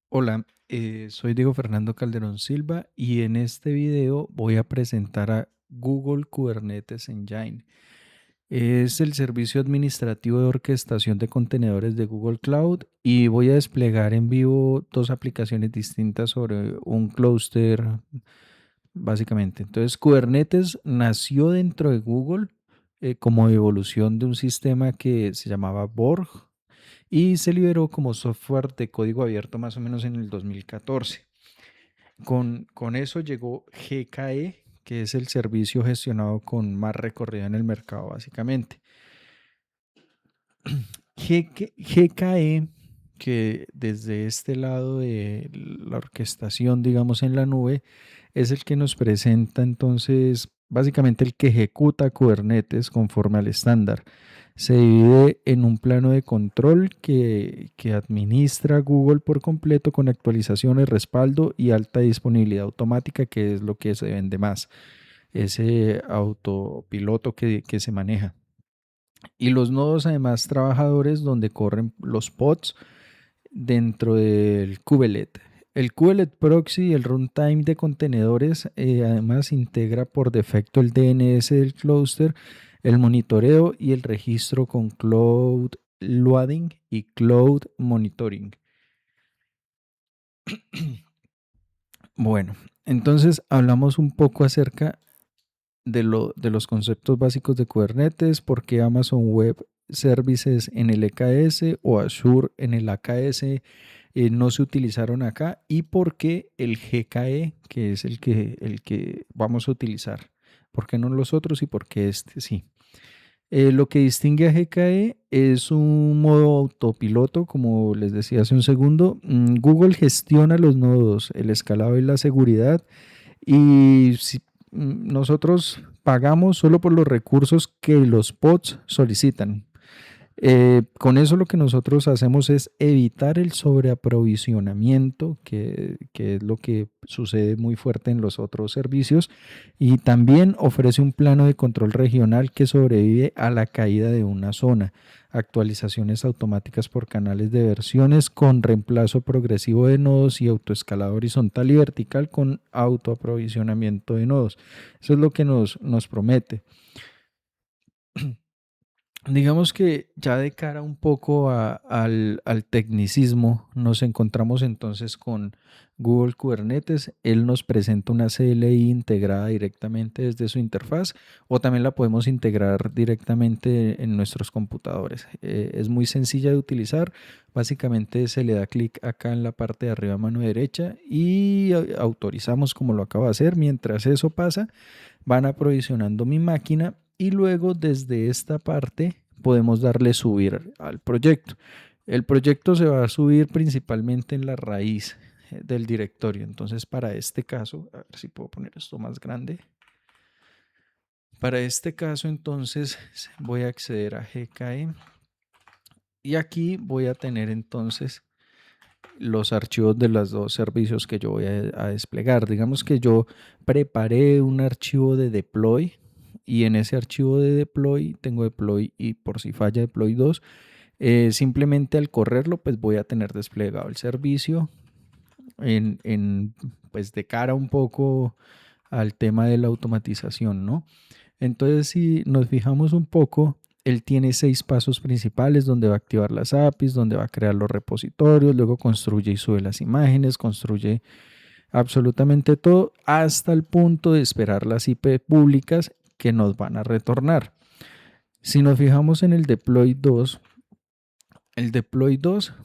Hola, soy Diego Fernando Calderón Silva y en este video voy a presentar a Google Kubernetes Engine. Es el servicio administrativo de orquestación de contenedores de Google Cloud y voy a desplegar en vivo dos aplicaciones distintas sobre un clúster, básicamente. Entonces, Kubernetes nació dentro de Google como evolución de un sistema que se llamaba Borg y se liberó como software de código abierto más o menos en el 2014. Con eso llegó GKE, que es el servicio gestionado con más recorrido en el mercado, básicamente. GKE, que desde este lado de la orquestación, digamos, en la nube, es el que nos presenta entonces, básicamente el que ejecuta Kubernetes conforme al estándar. Se divide en un plano de control que administra Google por completo con actualizaciones, respaldo y alta disponibilidad automática, que es lo que se vende más, ese autopiloto que se maneja. Y los nodos además trabajadores donde corren los pods dentro del kubelet. El kubelet proxy y el runtime de contenedores además integra por defecto el DNS del clúster, el monitoreo y el registro con Cloud Loading y Cloud Monitoring. Bueno, entonces hablamos un poco acerca de los conceptos básicos de Kubernetes, por qué Amazon Web Services en el EKS o Azure en el AKS no se utilizaron acá y por qué el GKE, que es el que vamos a utilizar. ¿Por qué no los otros y por qué este sí? Lo que distingue a GKE es un modo autopiloto, como les decía hace un segundo. Google gestiona los nodos, el escalado y la seguridad y si nosotros pagamos solo por los recursos que los pods solicitan. Con eso lo que nosotros hacemos es evitar el sobreaprovisionamiento, que es lo que sucede muy fuerte en los otros servicios, y también ofrece un plano de control regional que sobrevive a la caída de una zona, actualizaciones automáticas por canales de versiones con reemplazo progresivo de nodos y autoescalado horizontal y vertical con autoaprovisionamiento de nodos. Eso es lo que nos promete. Digamos que ya de cara un poco al tecnicismo, nos encontramos entonces con Google Kubernetes. Él nos presenta una CLI integrada directamente desde su interfaz o también la podemos integrar directamente en nuestros computadores. Es muy sencilla de utilizar. Básicamente se le da clic acá en la parte de arriba a mano derecha y autorizamos como lo acabo de hacer. Mientras eso pasa, van aprovisionando mi máquina y luego desde esta parte podemos darle subir al proyecto. El proyecto se va a subir principalmente en la raíz del directorio. Entonces, para este caso, a ver si puedo poner esto más grande. Para este caso, entonces, voy a acceder a GKE y aquí voy a tener entonces los archivos de los dos servicios que yo voy a desplegar. Digamos que yo preparé un archivo de deploy y en ese archivo de deploy tengo deploy y por si falla deploy 2, simplemente al correrlo pues voy a tener desplegado el servicio pues de cara un poco al tema de la automatización, ¿no? Entonces, si nos fijamos un poco, él tiene 6 pasos principales donde va a activar las APIs, donde va a crear los repositorios, luego construye y sube las imágenes, construye absolutamente todo hasta el punto de esperar las IP públicas que nos van a retornar. Si nos fijamos en el deploy 2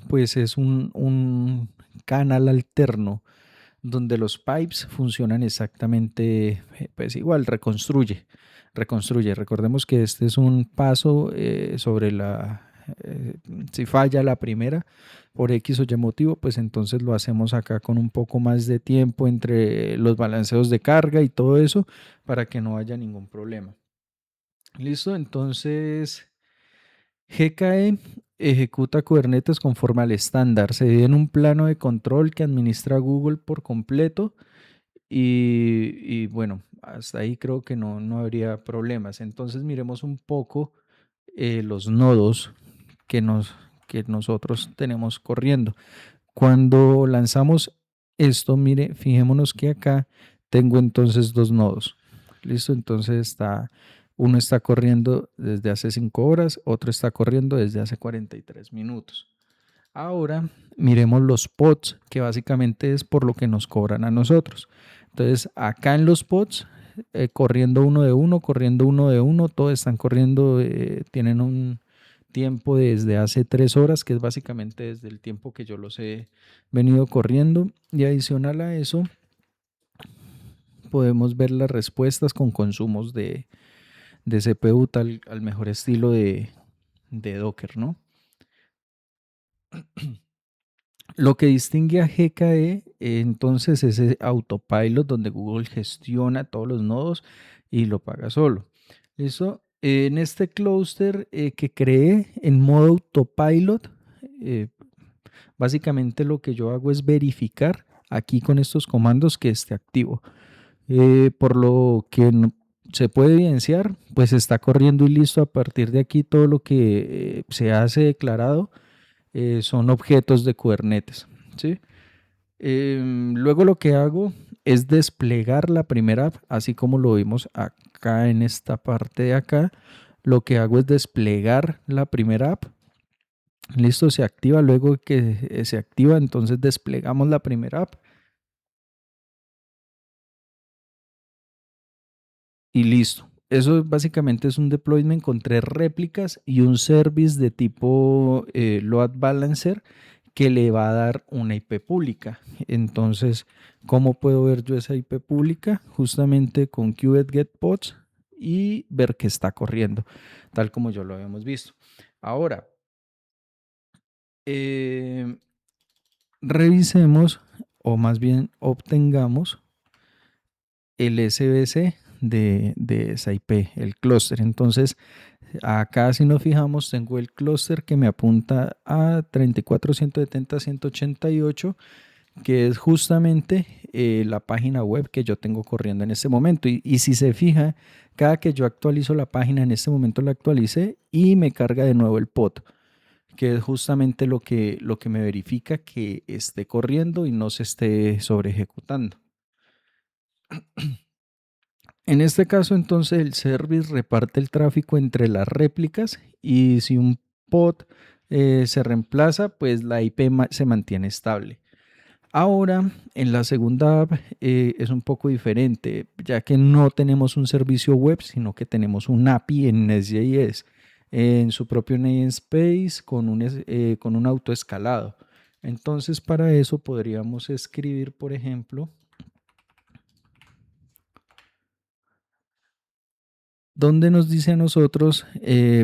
pues es un canal alterno donde los pipes funcionan exactamente pues igual, reconstruye. Recordemos que este es un paso sobre si falla la primera por X o Y motivo, pues entonces lo hacemos acá con un poco más de tiempo entre los balanceos de carga y todo eso para que no haya ningún problema. Listo, entonces GKE ejecuta Kubernetes conforme al estándar. Se divide en un plano de control que administra Google por completo y bueno, hasta ahí creo que no habría problemas. Entonces miremos un poco los nodos que, nos, que nosotros tenemos corriendo. Cuando lanzamos esto, mire, fijémonos que acá tengo entonces dos nodos. Listo, entonces uno está corriendo desde hace 5 horas, otro está corriendo desde hace 43 minutos. Ahora miremos los pods, que básicamente es por lo que nos cobran a nosotros. Entonces, acá en los pods, corriendo uno de uno, todos están corriendo, tienen un tiempo desde hace 3 horas, que es básicamente desde el tiempo que yo los he venido corriendo. Y adicional a eso, podemos ver las respuestas con consumos de CPU tal al mejor estilo de Docker, ¿no? Lo que distingue a GKE entonces es ese autopilot donde Google gestiona todos los nodos y lo paga solo. Eso, en este clúster que creé en modo autopilot, eh, básicamente lo que yo hago es verificar aquí con estos comandos que esté activo. Por lo que se puede evidenciar, pues está corriendo y listo. A partir de aquí todo lo que se hace declarado son objetos de Kubernetes, ¿sí? Luego lo que hago es desplegar la primera app, así como lo vimos acá en esta parte de acá. Lo que hago es desplegar la primera app. Listo, se activa. Luego que se activa, entonces desplegamos la primera app y listo. Eso básicamente es un deployment con 3 réplicas y un service de tipo load balancer que le va a dar una IP pública. Entonces, ¿cómo puedo ver yo esa IP pública? Justamente con Qt Get Pods y ver que está corriendo, tal como yo lo habíamos visto. Ahora, eh, revisemos o más bien obtengamos el SBC de esa IP, el clúster. Entonces, acá si nos fijamos, tengo el clúster que me apunta a 34.170.188, que es justamente la página web que yo tengo corriendo en este momento. Y si se fija, cada que yo actualizo la página, en este momento la actualicé y me carga de nuevo el pod, que es justamente lo que me verifica que esté corriendo y no se esté sobre ejecutando. En este caso, entonces, el service reparte el tráfico entre las réplicas y si un pod se reemplaza, pues la IP se mantiene estable. Ahora, en la segunda app es un poco diferente, ya que no tenemos un servicio web, sino que tenemos un API en Nest.js, en su propio namespace con un autoescalado. Entonces, para eso podríamos escribir, por ejemplo, donde nos dice a nosotros,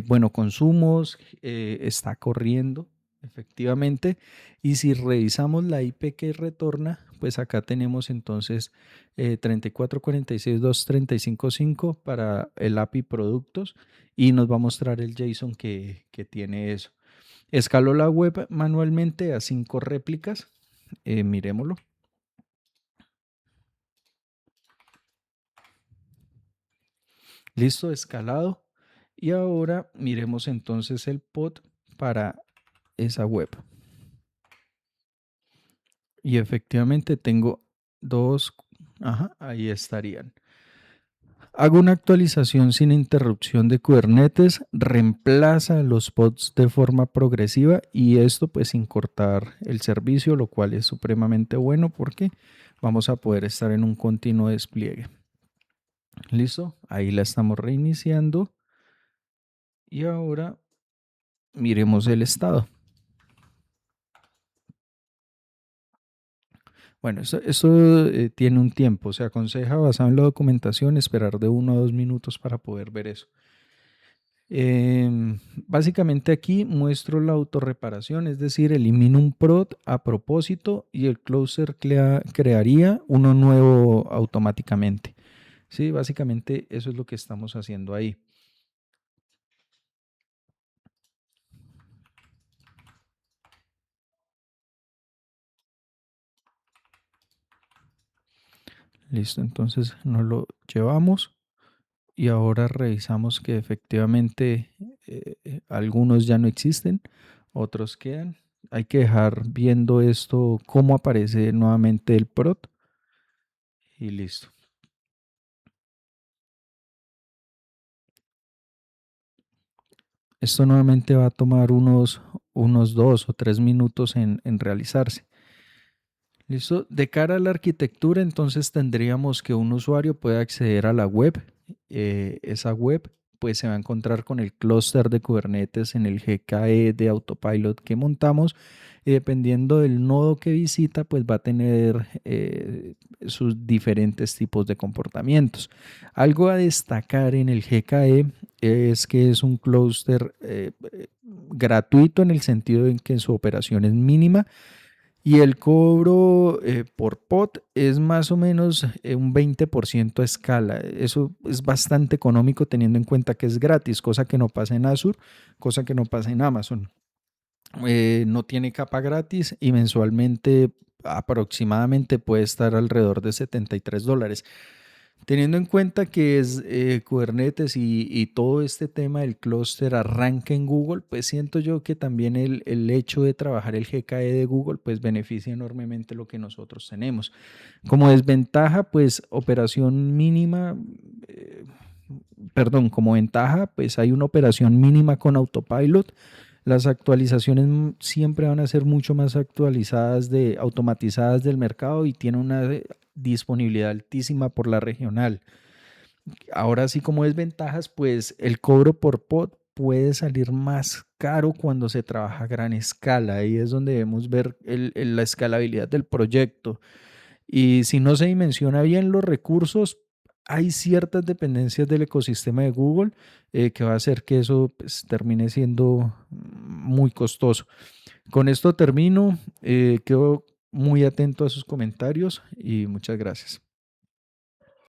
bueno, consumos, está corriendo efectivamente, y si revisamos la IP que retorna, pues acá tenemos entonces 34.46.2.35.5 para el API productos y nos va a mostrar el JSON que tiene eso. Escaló la web manualmente a 5 réplicas, miremoslo. Listo, escalado. Y ahora miremos entonces el pod para esa web. Y efectivamente tengo dos, ajá, ahí estarían. Hago una actualización sin interrupción de Kubernetes, reemplaza los pods de forma progresiva y esto pues sin cortar el servicio, lo cual es supremamente bueno porque vamos a poder estar en un continuo despliegue. Listo, ahí la estamos reiniciando y ahora miremos el estado. Bueno, eso tiene un tiempo. Se aconseja, basado en la documentación, esperar de 1 a 2 minutos para poder ver eso. Básicamente aquí muestro la autorreparación, es decir, elimino un prod a propósito y el closer crearía uno nuevo automáticamente. Sí, básicamente eso es lo que estamos haciendo ahí. Listo, entonces nos lo llevamos. Y ahora revisamos que efectivamente algunos ya no existen, otros quedan. hay que dejar viendo esto, cómo aparece nuevamente el prot y listo. Esto nuevamente va a tomar unos 2 o 3 minutos en realizarse. Listo. De cara a la arquitectura, entonces tendríamos que un usuario pueda acceder a la web. Esa web pues se va a encontrar con el clúster de Kubernetes en el GKE de Autopilot que montamos. Y dependiendo del nodo que visita, pues va a tener sus diferentes tipos de comportamientos. Algo a destacar en el GKE es que es un clúster gratuito en el sentido en que su operación es mínima y el cobro por pod es más o menos un 20% a escala. Eso es bastante económico teniendo en cuenta que es gratis, cosa que no pasa en Azure, cosa que no pasa en Amazon. No tiene capa gratis y mensualmente aproximadamente puede estar alrededor de $73. Teniendo en cuenta que es Kubernetes y todo este tema del clúster arranca en Google, pues siento yo que también el hecho de trabajar el GKE de Google pues beneficia enormemente lo que nosotros tenemos. Como desventaja, pues operación mínima, eh, perdón, como ventaja, pues hay una operación mínima con Autopilot. Las actualizaciones siempre van a ser mucho más actualizadas, automatizadas del mercado y tiene una disponibilidad altísima por la regional. Ahora sí, como desventajas, pues el cobro por pod puede salir más caro cuando se trabaja a gran escala. Ahí es donde debemos ver la escalabilidad del proyecto. Y si no se dimensiona bien los recursos, hay ciertas dependencias del ecosistema de Google que va a hacer que eso pues, termine siendo muy costoso. Con esto termino. Quedo muy atento a sus comentarios y muchas gracias.